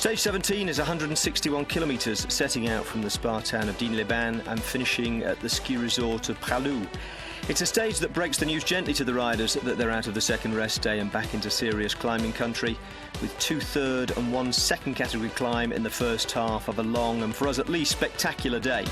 Stage 17 is 161 kilometres, setting out from the spa town of Digne-les-Bains and finishing at the ski resort of Loup. It's a stage that breaks the news gently to the riders that they're out of the second rest day and back into serious climbing country, with 2 third and 1 second category climb in the first half of a long and, for us at least, spectacular day.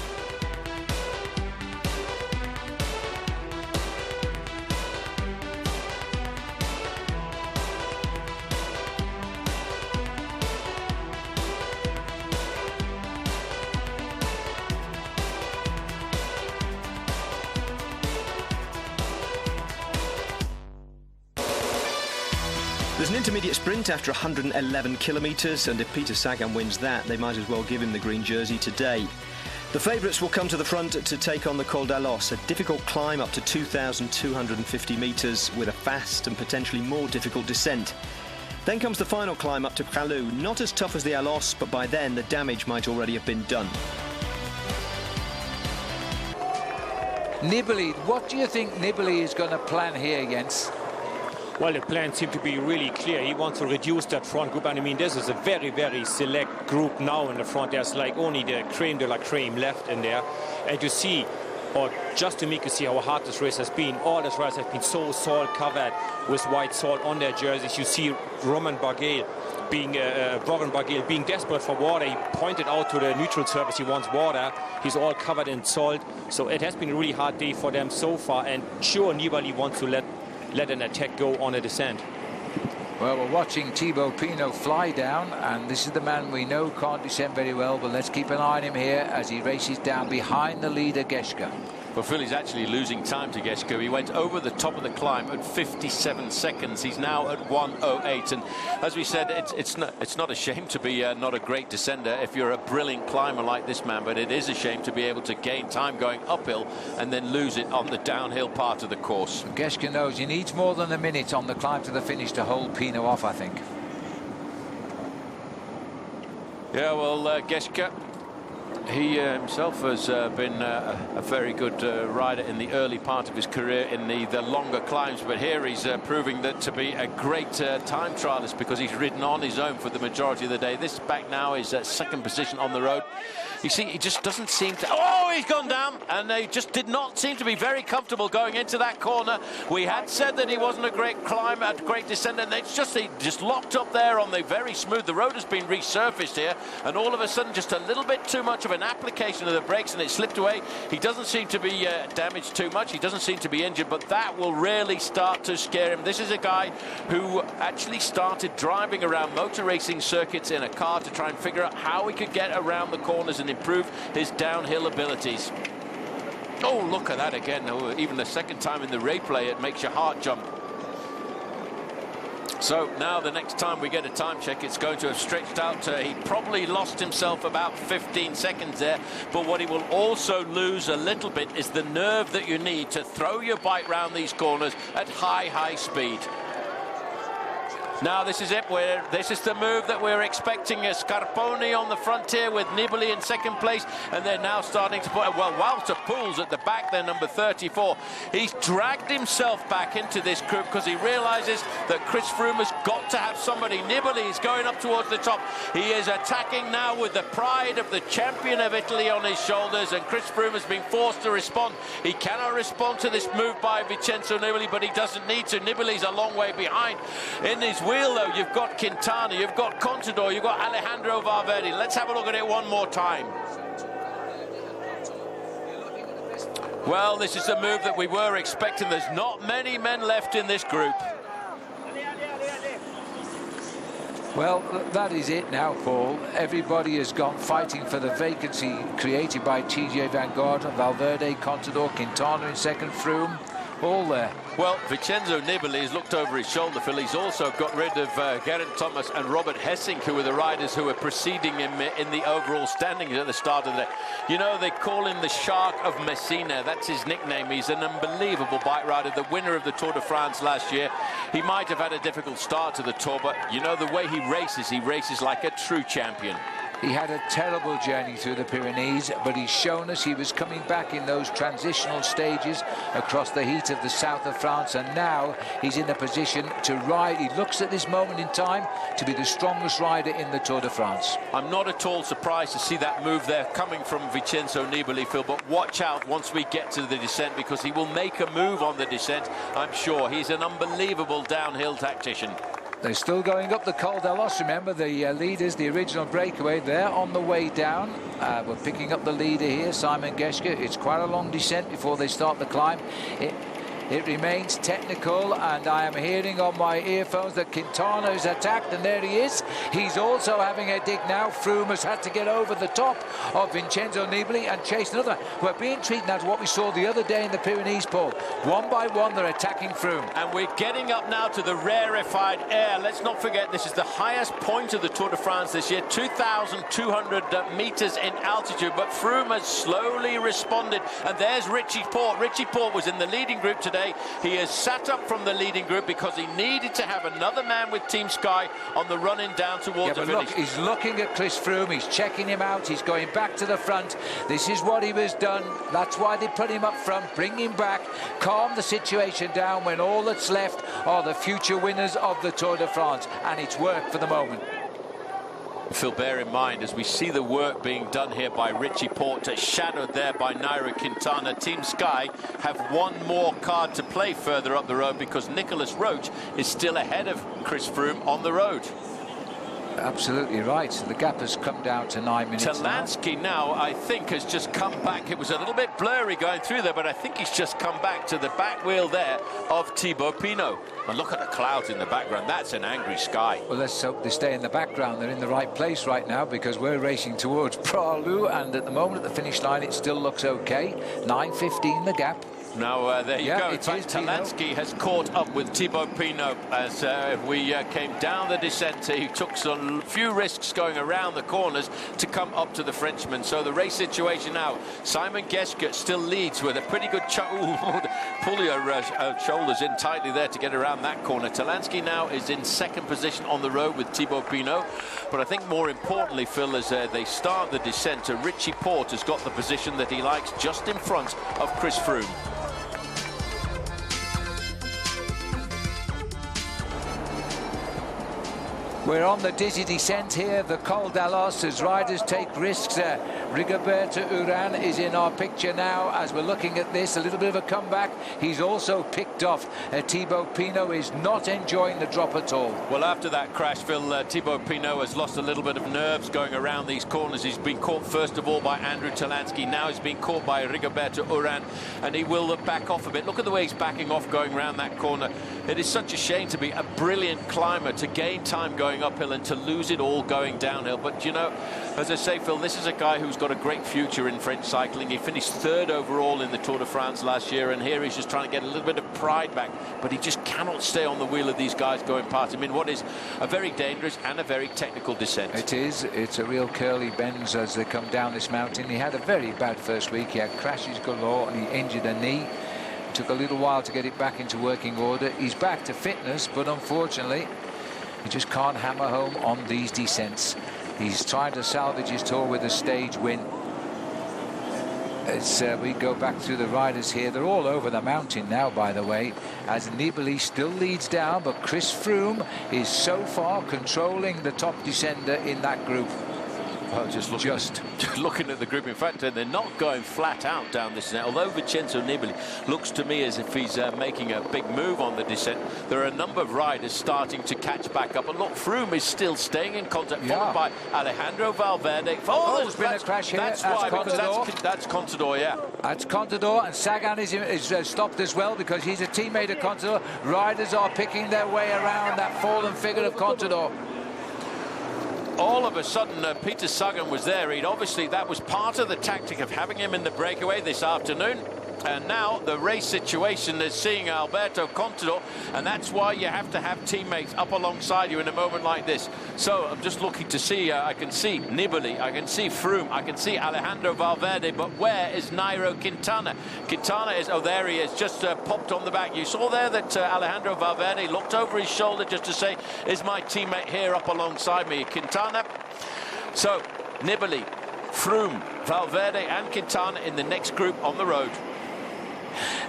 There's an intermediate sprint after 111 kilometres, and if Peter Sagan wins that, they might as well give him the green jersey today. The favourites will come to the front to take on the Col d'Alos, a difficult climb up to 2,250 metres with a fast and potentially more difficult descent. Then comes the final climb up to Loup, not as tough as the Alos, but by then the damage might already have been done. Nibali, what do you think Nibali is going to plan here, Jens? Well, the plan seems to be really clear. He wants to reduce that front group. And I mean, this is a very, very select group now in the front. There's like only the creme de la creme left in there. And you see, or just to make you see how hard this race has been, all these riders have been so salt covered with white salt on their jerseys. You see Warren Barguil being desperate for water. He pointed out to the neutral service he wants water. He's all covered in salt. So it has been a really hard day for them so far. And sure, Nibali wants to let an attack go on a descent. Well, we're watching Thibaut Pinot fly down, and this is the man we know can't descend very well, but let's keep an eye on him here as he races down behind the leader, Geschke. Well, Philly's actually losing time to Geschke. He went over the top of the climb at 57 seconds. He's now at 1:08, and as we said, it's not a shame to be not a great descender if you're a brilliant climber like this man, but it is a shame to be able to gain time going uphill and then lose it on the downhill part of the course. Geschke knows he needs more than a minute on the climb to the finish to hold Pinot off, I think. Yeah, well, Geschke, he himself has been a very good rider in the early part of his career in the longer climbs, but here he's proving that to be a great time trialist because he's ridden on his own for the majority of the day. This back now is second position on the road. You see, he just doesn't seem to... Oh, he's gone down, and they just did not seem to be very comfortable going into that corner. We had said that he wasn't a great climber, a great descender, and it's just he just locked up there on the very smooth. The road has been resurfaced here, and all of a sudden just a little bit too much of an application of the brakes, and it slipped away. He doesn't seem to be damaged too much. He doesn't seem to be injured, but that will really start to scare him. This is a guy who actually started driving around motor racing circuits in a car to try and figure out how he could get around the corners and improve his downhill abilities. Oh, look at that again. Even the second time in the replay, it makes your heart jump. So now the next time we get a time check, it's going to have stretched out. He probably lost himself about 15 seconds there, but what he will also lose a little bit is the nerve that you need to throw your bike round these corners at high speed. Now this is it, this is the move that we're expecting. Scarponi on the frontier with Nibali in second place, and they're now starting to put, well, Walter Pool's at the back there, number 34. He's dragged himself back into this group because he realizes that Chris Froome has got to have somebody. Nibali is going up towards the top. He is attacking now with the pride of the champion of Italy on his shoulders, and Chris Froome has been forced to respond. He cannot respond to this move by Vincenzo Nibali, but he doesn't need to. Nibali's a long way behind. In his wheel, though, you've got Quintana, you've got Contador, you've got Alejandro Valverde. Let's have a look at it one more time. Well, this is the move that we were expecting. There's not many men left in this group. Well, that is it now, Paul. Everybody has gone fighting for the vacancy created by TJ Van Garderen, Valverde, Contador, Quintana in second, Froome, all there. Well, Vincenzo Nibali has looked over his shoulder, Phil. He's also got rid of Geraint Thomas and Robert Hessink, who were the riders who were preceding him in the overall standings at the start of the day. You know, they call him the Shark of Messina. That's his nickname. He's an unbelievable bike rider, the winner of the Tour de France last year. He might have had a difficult start to the Tour, but you know, the way he races like a true champion. He had a terrible journey through the Pyrenees, but he's shown us he was coming back in those transitional stages across the heat of the south of France, and now he's in a position to ride. He looks at this moment in time to be the strongest rider in the Tour de France. I'm not at all surprised to see that move there coming from Vincenzo Nibali, Phil, but watch out once we get to the descent, because he will make a move on the descent, I'm sure. He's an unbelievable downhill tactician. They're still going up the Col d'Alos. Remember, the leaders, the original breakaway, they're on the way down. We're picking up the leader here, Simon Geschke. It's quite a long descent before they start the climb. It remains technical, and I am hearing on my earphones that Quintana is attacked, and there he is. He's also having a dig now. Froome has had to get over the top of Vincenzo Nibali and chase another. We're being treated as what we saw the other day in the Pyrenees, Paul. One by one, they're attacking Froome. And we're getting up now to the rarefied air. Let's not forget, this is the highest point of the Tour de France this year, 2,200 meters in altitude, but Froome has slowly responded. And there's Richie Porte. Richie Porte was in the leading group today. He has sat up from the leading group because he needed to have another man with Team Sky on the running down towards the finish. Look, he's looking at Chris Froome, he's checking him out, he's going back to the front. This is what he was done. That's why they put him up front, bring him back, calm the situation down when all that's left are the future winners of the Tour de France, and it's worked for the moment. Phil, bear in mind, as we see the work being done here by Richie Porte, shadowed there by Nairo Quintana, Team Sky have one more card to play further up the road, because Nicolas Roche is still ahead of Chris Froome on the road. Absolutely right. The gap has come down to 9 minutes. Talansky now, I think, has just come back. It was a little bit blurry going through there, but I think he's just come back to the back wheel there of Thibaut Pinot. And look at the clouds in the background. That's an angry sky. Well, let's hope they stay in the background. They're in the right place right now, because we're racing towards Pralou, and at the moment at the finish line it still looks okay. 9:15 the gap. Now, there you go. In fact, Talansky has caught up with Thibaut Pinot as we came down the descent. He took a few risks going around the corners to come up to the Frenchman. So the race situation now, Simon Geschke still leads with a pretty good pull your shoulders in tightly there to get around that corner. Talansky now is in second position on the road with Thibaut Pinot. But I think more importantly, Phil, as they start the descent, Richie Porte has got the position that he likes just in front of Chris Froome. We're on the dizzy descent here, the Col d'Alos, as riders take risks. Rigoberto Urán is in our picture now as we're looking at this. A little bit of a comeback. He's also picked off. Thibaut Pinot is not enjoying the drop at all. Well, after that crash, Phil, Thibaut Pinot has lost a little bit of nerves going around these corners. He's been caught first of all by Andrew Talansky. Now he's been caught by Rigoberto Urán, and he will back off a bit. Look at the way he's backing off going around that corner. It is such a shame to be a brilliant climber, to gain time going uphill and to lose it all going downhill. But, you know, as I say, Phil, this is a guy who's got a great future in French cycling. He finished third overall in the Tour de France last year, and here he's just trying to get a little bit of pride back. But he just cannot stay on the wheel of these guys going past him in what is a very dangerous and a very technical descent. It is. It's a real curly bends as they come down this mountain. He had a very bad first week. He had crashes galore and he injured a knee. It took a little while to get it back into working order. He's back to fitness, but unfortunately he just can't hammer home on these descents. He's trying to salvage his tour with a stage win. As we go back through the riders here, they're all over the mountain now, by the way, as Nibali still leads down, but Chris Froome is so far controlling the top descender in that group. Well, just looking at the group. In fact, they're not going flat out down this descent. Although Vincenzo Nibali looks to me as if he's making a big move on the descent, there are a number of riders starting to catch back up. And look, Froome is still staying in contact, followed by Alejandro Valverde. There's been a crash here. That's why, because that's Contador, yeah. That's Contador, and Sagan is stopped as well because he's a teammate of Contador. Riders are picking their way around that fallen figure of Contador. All of a sudden, Peter Sagan was there. That was part of the tactic of having him in the breakaway this afternoon. And now the race situation is seeing Alberto Contador, and that's why you have to have teammates up alongside you in a moment like this. So I'm just looking to see, I can see Nibali, I can see Froome, I can see Alejandro Valverde, but where is Nairo Quintana? Quintana is, oh, there he is, just popped on the back. You saw there that Alejandro Valverde looked over his shoulder just to say, is my teammate here up alongside me? Quintana. So Nibali, Froome, Valverde and Quintana in the next group on the road.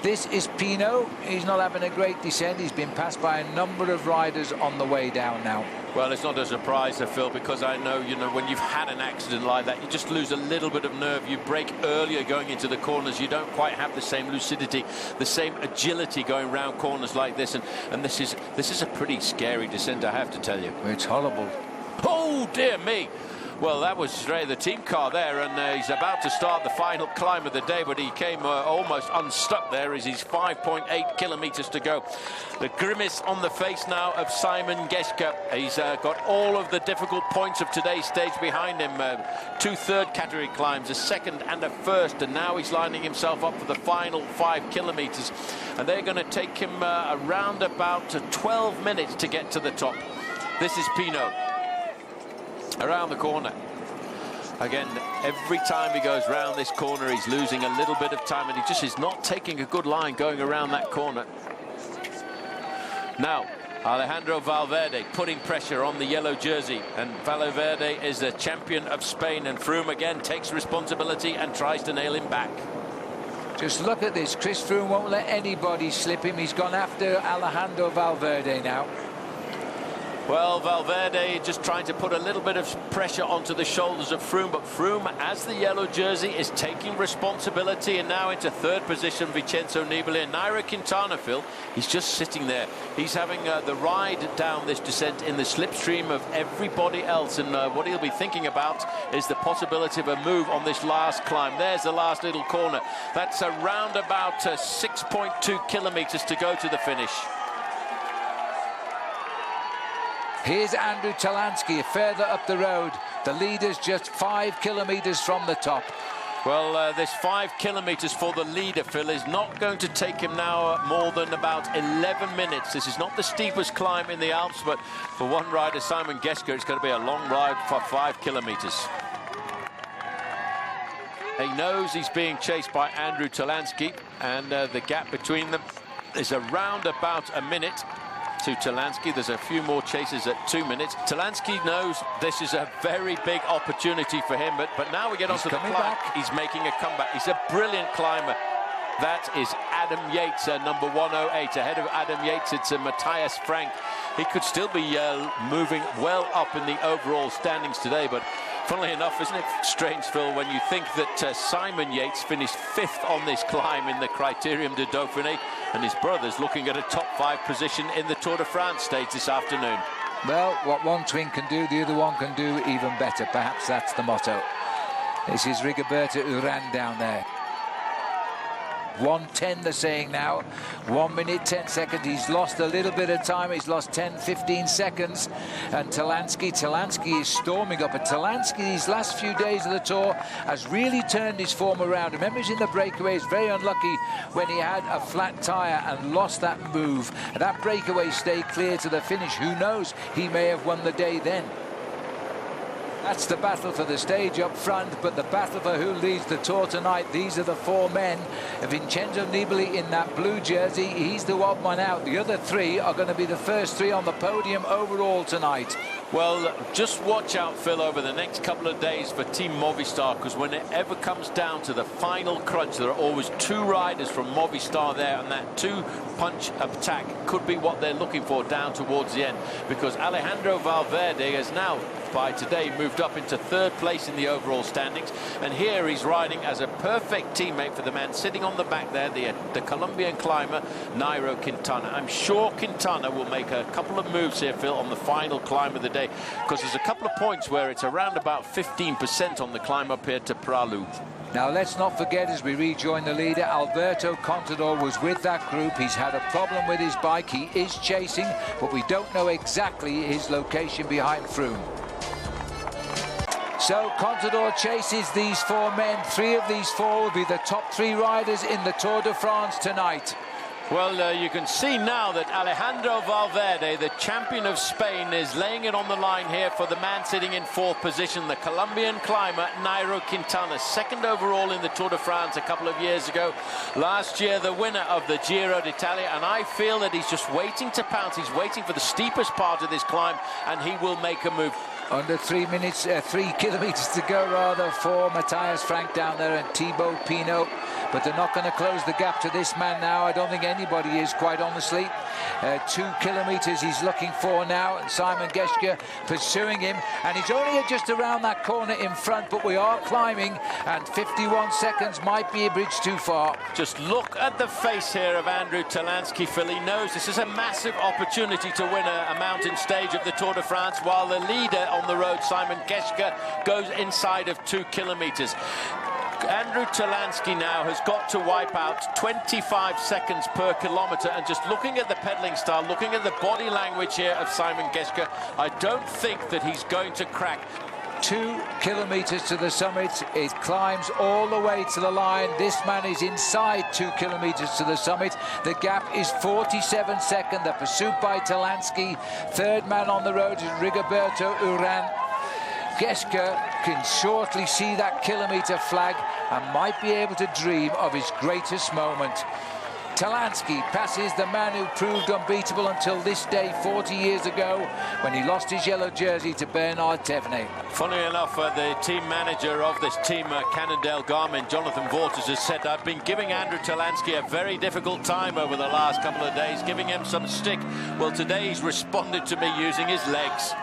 This is Pinot. He's not having a great descent. He's been passed by a number of riders on the way down now. Well, it's not a surprise, Phil, because I know, you know, when you've had an accident like that, you just lose a little bit of nerve. You brake earlier going into the corners. You don't quite have the same lucidity, the same agility going round corners like this. And this is a pretty scary descent, I have to tell you. It's horrible. Oh, dear me. Well, that was straight the team car there, and he's about to start the final climb of the day, but he came almost unstuck there as he's 5.8 kilometers to go. The grimace on the face now of Simon Geschke. He's got all of the difficult points of today's stage behind him. 2 third category climbs, a second and a first, and now he's lining himself up for the final 5 kilometers. And they're going to take him around about 12 minutes to get to the top. This is Pinot. Around the corner. Again, every time he goes round this corner, he's losing a little bit of time, and he just is not taking a good line going around that corner. Now, Alejandro Valverde putting pressure on the yellow jersey, and Valverde is the champion of Spain, and Froome again takes responsibility and tries to nail him back. Just look at this. Chris Froome won't let anybody slip him. He's gone after Alejandro Valverde now. Well, Valverde just trying to put a little bit of pressure onto the shoulders of Froome, but Froome, as the yellow jersey, is taking responsibility, and now into third position, Vincenzo Nibali. And Nairo Quintana, Phil, he's just sitting there. He's having the ride down this descent in the slipstream of everybody else, and what he'll be thinking about is the possibility of a move on this last climb. There's the last little corner. That's around about 6.2 kilometers to go to the finish. Here's Andrew Talansky further up the road. The leader's just 5 kilometers from the top. Well, this 5 kilometers for the leader, Phil, is not going to take him now more than about 11 minutes. This is not the steepest climb in the Alps, but for one rider, Simon Geschke, it's going to be a long ride for 5 kilometers. He knows he's being chased by Andrew Talansky, and the gap between them is around about a minute. To Talansky, there's a few more chases at 2 minutes. Talansky knows this is a very big opportunity for him, but now we get onto the climb. He's making a comeback. He's a brilliant climber. That is Adam Yates, number 108. Ahead of Adam Yates, it's Matthias Frank. He could still be moving well up in the overall standings today, but funnily enough, isn't it strange, Phil, when you think that Simon Yates finished 5th on this climb in the Criterium de Dauphiné, and his brother's looking at a top 5 position in the Tour de France stage this afternoon. Well, what one twin can do, the other one can do even better. Perhaps that's the motto. This is Rigoberto Urán down there. 1:10 they're saying now. 1 minute 10 seconds. He's lost a little bit of time. He's lost 10-15 seconds. And Talansky is storming up. And Talansky, these last few days of the Tour, has really turned his form around. Remember, he's in the breakaway. He's very unlucky when he had a flat tyre and lost that move. And that breakaway stayed clear to the finish. Who knows? He may have won the day then. That's the battle for the stage up front, but the battle for who leads the Tour tonight, these are the 4 men. Vincenzo Nibali in that blue jersey, he's the odd one out. The other 3 are going to be the first 3 on the podium overall tonight. Well, just watch out, Phil, over the next couple of days for Team Movistar, because when it ever comes down to the final crunch, there are always 2 riders from Movistar there, and that 2-punch attack could be what they're looking for down towards the end, because Alejandro Valverde has now, by today, moved up into 3rd place in the overall standings, and here he's riding as a perfect teammate for the man sitting on the back there, the Colombian climber Nairo Quintana. I'm sure Quintana will make a couple of moves here, Phil, on the final climb of the day, because there's a couple of points where it's around about 15% on the climb up here to Pralu. Now, let's not forget, as we rejoin the leader, Alberto Contador was with that group. He's had a problem with his bike. He is chasing, but we don't know exactly his location behind Froome. So Contador chases these 4 men. 3 of these 4 will be the top 3 riders in the Tour de France tonight. Well, you can see now that Alejandro Valverde, the champion of Spain, is laying it on the line here for the man sitting in 4th position, the Colombian climber Nairo Quintana, 2nd overall in the Tour de France a couple of years ago. Last year, the winner of the Giro d'Italia, and I feel that he's just waiting to pounce. He's waiting for the steepest part of this climb, and he will make a move. Under 3 minutes, 3 kilometres to go rather for Matthias Frank down there and Thibaut Pinot. But they're not going to close the gap to this man now. I don't think anybody is, quite honestly. 2 kilometres he's looking for now, and Simon Geschke pursuing him. And he's only just around that corner in front, but we are climbing, and 51 seconds might be a bridge too far. Just look at the face here of Andrew Talansky, Phil. He knows this is a massive opportunity to win a mountain stage of the Tour de France, while the leader on the road, Simon Geschke, goes inside of 2 kilometres. Andrew Talansky now has got to wipe out 25 seconds per kilometre, and just looking at the pedalling style, looking at the body language here of Simon Geschke, I don't think that he's going to crack. 2 kilometres to the summit. It climbs all the way to the line. This man is inside 2 kilometres to the summit. The gap is 47 seconds. The pursuit by Talansky. Third man on the road is Rigoberto Urán. Geschke can shortly see that kilometre flag and might be able to dream of his greatest moment. Talansky passes the man who proved unbeatable until this day 40 years ago when he lost his yellow jersey to Bernard Thévenet. Funnily enough, the team manager of this team, Cannondale Garmin, Jonathan Waters, has said, I've been giving Andrew Talansky a very difficult time over the last couple of days, giving him some stick. Well, today he's responded to me using his legs.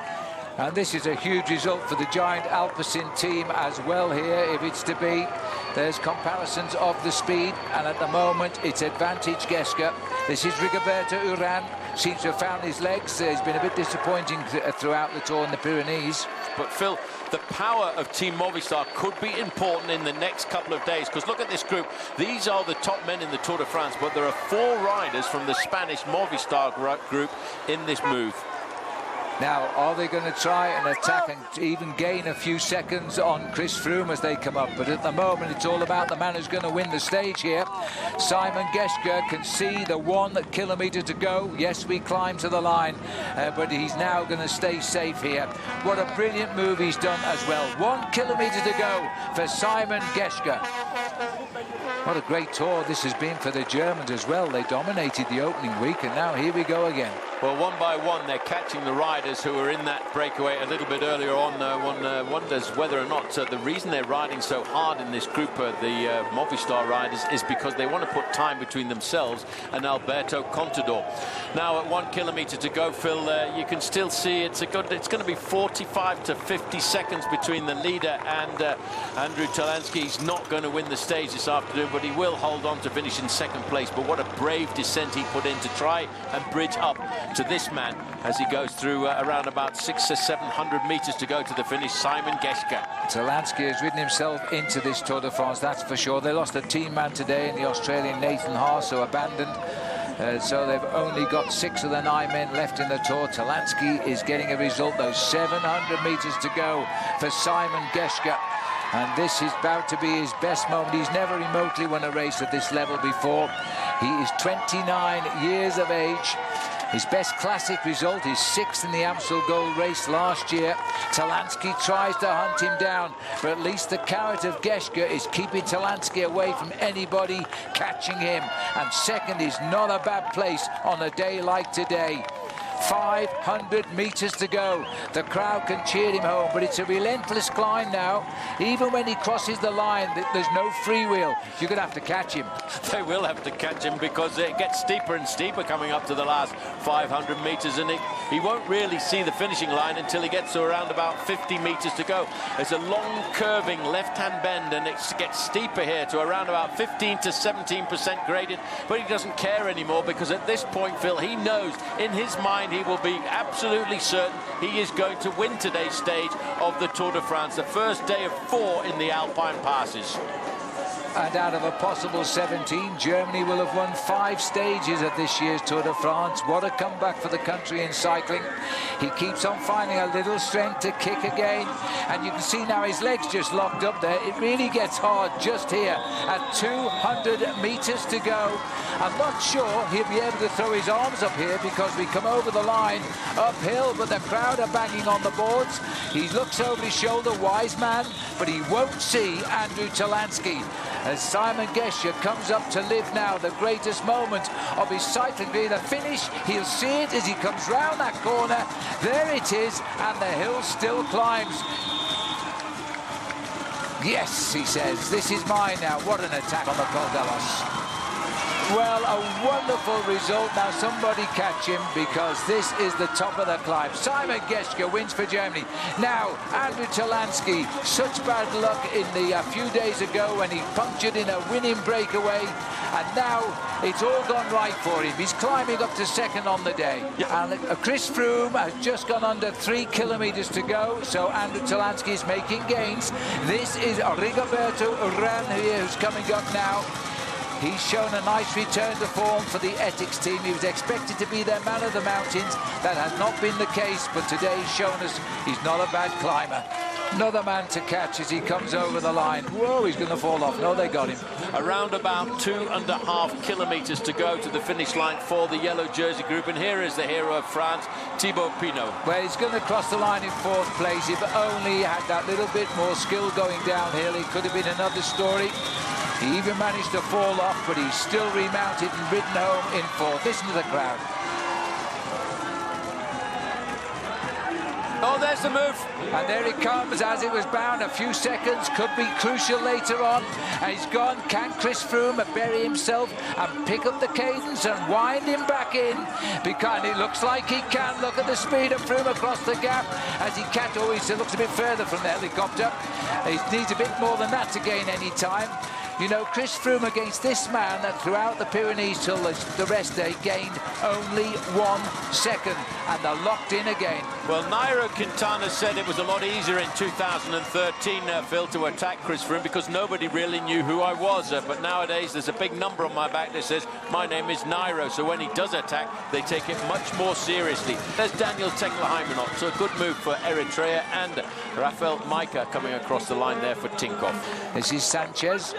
And this is a huge result for the giant Alpecin team as well here, if it's to be. There's comparisons of the speed, and at the moment it's advantage Geschke. This is Rigoberto Urán. Seems to have found his legs. He's been a bit disappointing throughout the Tour in the Pyrenees. But Phil, the power of Team Movistar could be important in the next couple of days, because look at this group. These are the top men in the Tour de France, but there are 4 riders from the Spanish Movistar group in this move. Now, are they going to try and attack and even gain a few seconds on Chris Froome as they come up? But at the moment, it's all about the man who's going to win the stage here. Simon Geschke can see the 1 kilometre to go. Yes, we climb to the line, but he's now going to stay safe here. What a brilliant move he's done as well. 1 kilometre to go for Simon Geschke. What a great tour this has been for the Germans as well. They dominated the opening week, and now here we go again. Well, one by one, they're catching the riders who were in that breakaway a little bit earlier on. One wonders whether or not the reason they're riding so hard in this group, the Movistar riders, is because they want to put time between themselves and Alberto Contador. Now, at 1 kilometre to go, Phil, you can still see it's going to be 45 to 50 seconds between the leader and Andrew Talansky. He's not going to win the stage this afternoon, but he will hold on to finish in 2nd place. But what a brave descent he put in to try and bridge up to this man as he goes through around about 600 or 700 metres to go to the finish, Simon Geschke. Talansky has ridden himself into this Tour de France, that's for sure. They lost a team man today in the Australian Nathan Haas, who abandoned. So they've only got 6 of the 9 men left in the Tour. Talansky is getting a result, though. 700 metres to go for Simon Geschke. And this is about to be his best moment. He's never remotely won a race at this level before. He is 29 years of age. His best classic result is 6th in the Amstel Gold Race last year. Talansky tries to hunt him down, but at least the carrot of Geschke is keeping Talansky away from anybody catching him. And 2nd is not a bad place on a day like today. 500 metres to go. The crowd can cheer him home, but it's a relentless climb now. Even when he crosses the line, there's no freewheel. You're going to have to catch him. They will have to catch him, because it gets steeper and steeper coming up to the last 500 metres, and he won't really see the finishing line until he gets to around about 50 metres to go. There's a long curving left-hand bend, and it gets steeper here to around about 15 to 17% gradient, but he doesn't care anymore, because at this point, Phil, he knows in his mind he will be absolutely certain he is going to win today's stage of the Tour de France, the first day of 4 in the Alpine passes. And out of a possible 17, Germany will have won 5 stages of this year's Tour de France. What a comeback for the country in cycling. He keeps on finding a little strength to kick again. And you can see now his legs just locked up there. It really gets hard just here at 200 metres to go. I'm not sure he'll be able to throw his arms up here, because we come over the line uphill, but the crowd are banging on the boards. He looks over his shoulder, wise man, but he won't see Andrew Talansky. as Simon Gesche comes up to live now the greatest moment of his cycling career. The finish, he'll see it as he comes round that corner. There it is, and the hill still climbs. Yes, he says, this is mine now. What an attack on the Col d'Alos. Well, a wonderful result. Now somebody catch him, because this is the top of the climb. Simon Geschke wins for Germany. Now, Andrew Talansky, such bad luck in the few days ago when he punctured in a winning breakaway, and now it's all gone right for him. He's climbing up to second on the day. Yeah. And Chris Froome has just gone under 3 kilometers to go, so Andrew Talansky is making gains. This is Rigoberto Urán here, who's coming up now. He's shown a nice return to form for the Ethics team. He was expected to be their man of the mountains. That has not been the case, but today he's shown us he's not a bad climber. Another man to catch as he comes over the line. Whoa, he's going to fall off. No, they got him. Around about 2.5 kilometers to go to the finish line for the yellow jersey group. And here is the hero of France, Thibaut Pinot. Well, he's going to cross the line in 4th place. If only he had that little bit more skill going downhill, it could have been another story. He even managed to fall off, but he's still remounted and ridden home in 4th. Listen to the crowd. Oh, there's the move. And there it comes, as it was bound. A few seconds could be crucial later on. And he's gone. Can Chris Froome bury himself and pick up the cadence and wind him back in? Because it looks like he can. Look at the speed of Froome across the gap as he catches. Oh, he still looks a bit further from the helicopter. He needs a bit more than that to gain any time. You know, Chris Froome against this man that throughout the Pyrenees till the rest day gained only 1 second, and they're locked in again. Well, Nairo Quintana said it was a lot easier in 2013, Phil, to attack Chris Froome because nobody really knew who I was. But nowadays, there's a big number on my back that says, my name is Nairo. So when he does attack, they take it much more seriously. There's Daniel Tekla-Hymenot, so a good move for Eritrea, and Rafael Maika coming across the line there for Tinkoff. This is Sanchez,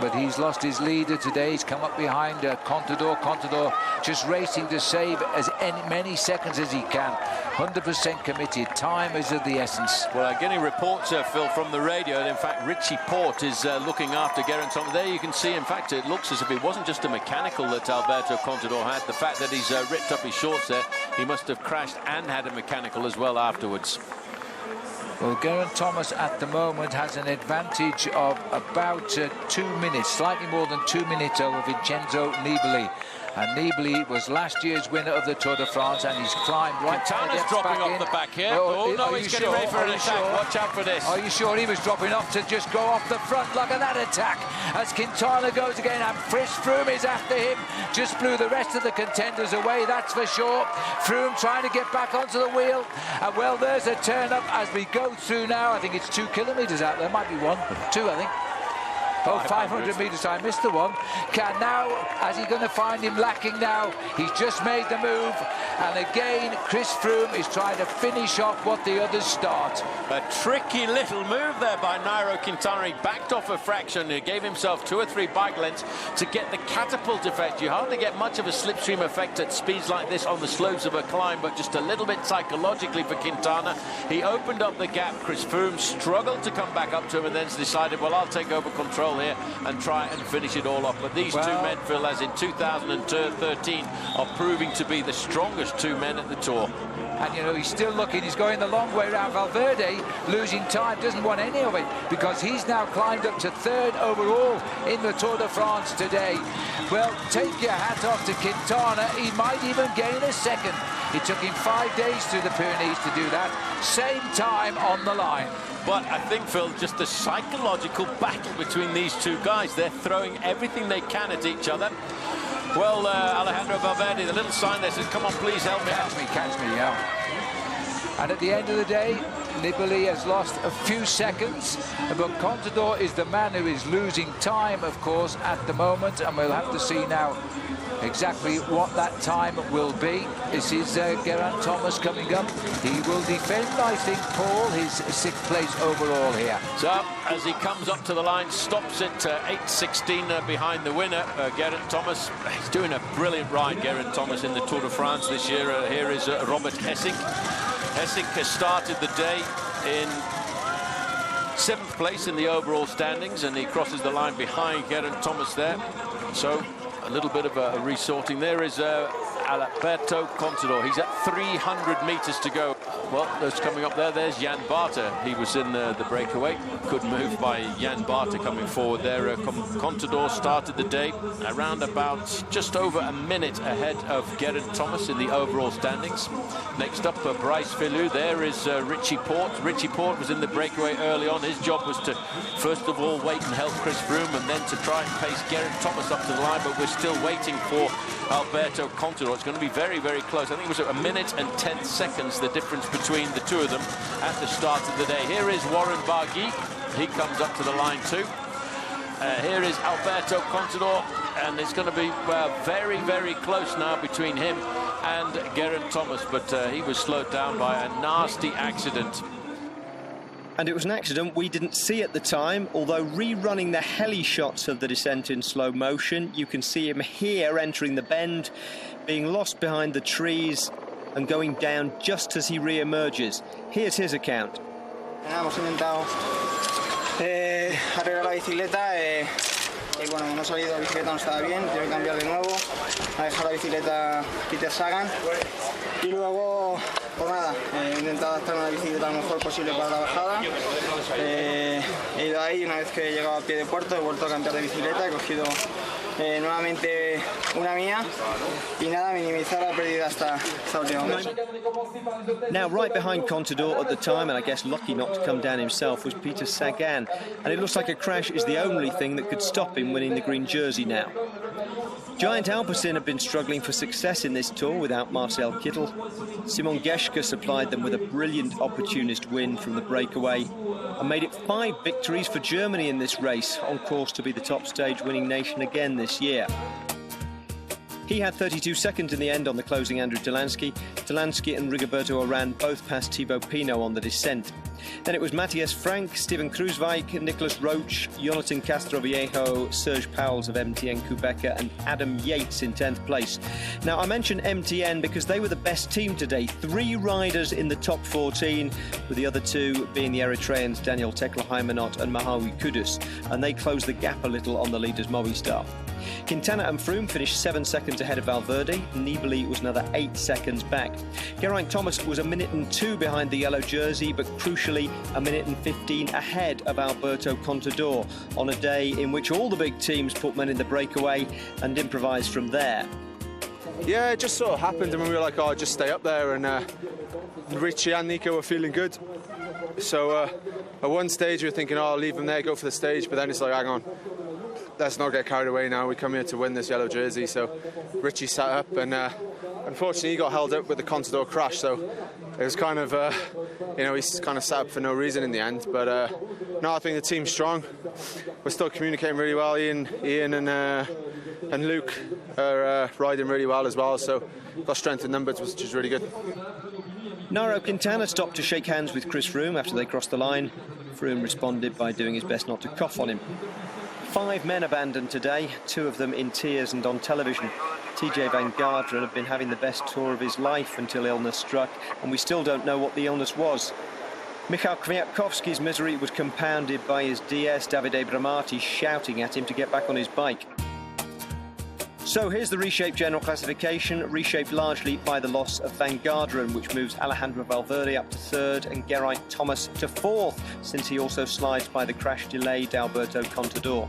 but he's lost his leader today. He's come up behind Contador. Contador just racing to save as many seconds as he can. 100% committed. Time is of the essence. Well, I'm getting reports, Phil, from the radio. And in fact, Richie Porte is looking after Geraint Thomas. There you can see, in fact, it looks as if it wasn't just a mechanical that Alberto Contador had. The fact that he's ripped up his shorts there, he must have crashed and had a mechanical as well afterwards. Well, Geraint Thomas at the moment has an advantage of about 2 minutes, slightly more than 2 minutes over Vincenzo Nibali. And Nibali was last year's winner of the Tour de France, and he's climbed right. Quintana's dropping off the back here. Oh, no, he's getting ready for an attack. Watch out for this. Are you sure he was dropping off to just go off the front? Look at that attack as Quintana goes again, and Chris Froome is after him. Just blew the rest of the contenders away, that's for sure. Froome trying to get back onto the wheel. And well, there's a turn up as we go through now. I think it's 2 kilometers out there. Might be 1, 2, I think. Oh, 500 metres, I missed the one. Can now, as he's going to find him lacking now, he's just made the move. And again, Chris Froome is trying to finish off what the others start. A tricky little move there by Nairo Quintana. He backed off a fraction. He gave himself 2 or 3 bike lengths to get the catapult effect. You hardly get much of a slipstream effect at speeds like this on the slopes of a climb, but just a little bit psychologically for Quintana. He opened up the gap. Chris Froome struggled to come back up to him and then decided, well, I'll take over control here and try and finish it all off. But these 2 men, Phil, as in 2013, are proving to be the strongest 2 men at the Tour. And, you know, he's still looking. He's going the long way around. Valverde, losing time, doesn't want any of it because he's now climbed up to 3rd overall in the Tour de France today. Well, take your hat off to Quintana. He might even gain a second. It took him 5 days through the Pyrenees to do that. Same time on the line. But I think, Phil, just the psychological battle between these 2 guys. They're throwing everything they can at each other. Well, Alejandro Valverde, the little sign there says, come on, please help me out. Catch me, yeah. And at the end of the day, Nibali has lost a few seconds, but Contador is the man who is losing time, of course, at the moment, and we'll have to see now exactly what that time will be. This is Geraint Thomas coming up. He will defend, I think, Paul, his 6th place overall here. So, as he comes up to the line, stops at 8.16 behind the winner, Geraint Thomas. He's doing a brilliant ride, Geraint Thomas, in the Tour de France this year. Here is Robert Hessink. Hessink has started the day in 7th place in the overall standings, and he crosses the line behind Geraint Thomas there. So a little bit of a resorting. There is Alberto Contador. He's at 300 meters to go. Well, that's coming up there. There's Jan Barter. He was in the breakaway. Good move by Jan Barter coming forward there. Contador started the day around about just over a minute ahead of Geraint Thomas in the overall standings. Next up, Bryce Filou. There is Richie Port. Richie Port was in the breakaway early on. His job was to, first of all, wait and help Chris Froome, and then to try and pace Geraint Thomas up to the line, but we're still waiting for Alberto Contador. It's going to be very, very close. I think it was a minute and 10 seconds, the difference between the two of them at the start of the day. Here is Warren Barguil. He comes up to the line too. Here is Alberto Contador, and it's going to be very, very close now between him and Geraint Thomas, but he was slowed down by a nasty accident. And it was an accident we didn't see at the time, although rerunning the heli shots of the descent in slow motion, you can see him here entering the bend, being lost behind the trees and going down just as he re-emerges. Here's his account. Hemos intentado arreglar la bicicleta y bueno, no ha salido, la bicicleta no estaba bien, tengo que cambiar de nuevo, a dejar la bicicleta Peter Sagan y luego pues nada, he intentado adaptarme a la bicicleta lo mejor posible para la bajada. He ido ahí, una vez que he llegado a pie de puerto he vuelto a cambiar de bicicleta, he cogido nuevamente una mía y nada, minimizar la pérdida hasta última vez. Now right behind Contador at the time, and I guess lucky not to come down himself, was Peter Sagan, and it looks like a crash is the only thing that could stop him winning the green jersey now. Giant Alpecin have been struggling for success in this tour without Marcel Kittel. Simon Geschke supplied them with a brilliant opportunist win from the breakaway and made it 5 victories for Germany in this race, on course to be the top stage winning nation again this year. He had 32 seconds in the end on the closing Andrew Delansky. Delansky and Rigoberto Urán both passed Thibaut Pinot on the descent. Then it was Matthias Frank, Steven Kruijswijk, Nicholas Roach, Jonathan Castroviejo, Serge Pauwels of MTN Quebec, and Adam Yates in 10th place. Now, I mention MTN because they were the best team today. 3 riders in the top 14, with the other 2 being the Eritreans Daniel Tekle-Heimanot and Mahawi Kudus, and they closed the gap a little on the leaders Movistar. Quintana and Froome finished 7 seconds ahead of Valverde. Nibali was another 8 seconds back. Geraint Thomas was a minute and 2 behind the yellow jersey, but crucially a minute and 15 ahead of Alberto Contador on a day in which all the big teams put men in the breakaway and improvised from there. Yeah, it just sort of happened, and we were like, oh, just stay up there, and Richie and Nico were feeling good. So at one stage we were thinking, oh, I'll leave them there, go for the stage, but then it's like, hang on, let's not get carried away now. We come here to win this yellow jersey. So Richie sat up, and unfortunately he got held up with the Contador crash. So it was kind of, he's kind of sat up for no reason in the end. But no, I think the team's strong. We're still communicating really well. Ian and Luke are riding really well as well. So got strength in numbers, which is really good. Nairo Quintana stopped to shake hands with Chris Froome after they crossed the line. Froome responded by doing his best not to cough on him. 5 men abandoned today, 2 of them in tears and on television. TJ Van Garderen had been having the best tour of his life until illness struck, and we still don't know what the illness was. Michał Kwiatkowski's misery was compounded by his DS, Davide Bramati, shouting at him to get back on his bike. So here's the reshaped general classification, reshaped largely by the loss of Van Garderen, which moves Alejandro Valverde up to 3rd and Geraint Thomas to 4th, since he also slides by the crash-delayed Alberto Contador.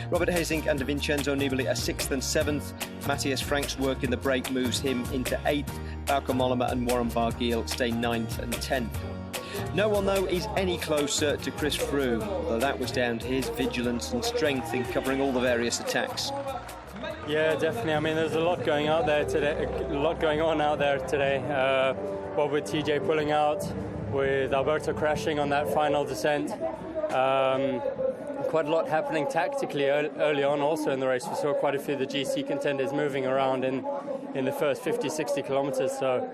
Robert Hezink and Vincenzo Nibali are 6th and 7th. Matthias Frank's work in the break moves him into 8th. Bauke Mollema and Warren Barguil stay 9th and 10th. No one, though, is any closer to Chris Froome, although that was down to his vigilance and strength in covering all the various attacks. Yeah, definitely. I mean, there's a lot going on out there today. What with TJ pulling out, with Alberto crashing on that final descent. Quite a lot happening tactically early on also in the race. We saw quite a few of the GC contenders moving around in the first 50-60 kilometers, so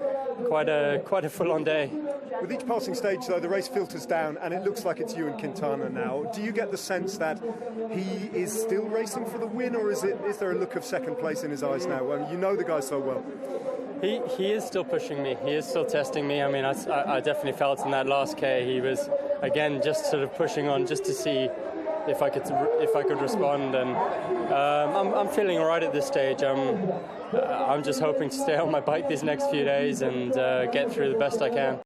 quite a full-on day. With each passing stage, though, the race filters down and it looks like it's you and Quintana now. Do you get the sense that he is still racing for the win, or is there a look of second place in his eyes now? Well, you know the guy so well. He is still pushing me. He is still testing me. I mean, I definitely felt in that last K he was again, just sort of pushing on just to see if I could respond, and I'm feeling all right at this stage. I'm just hoping to stay on my bike these next few days and get through the best I can.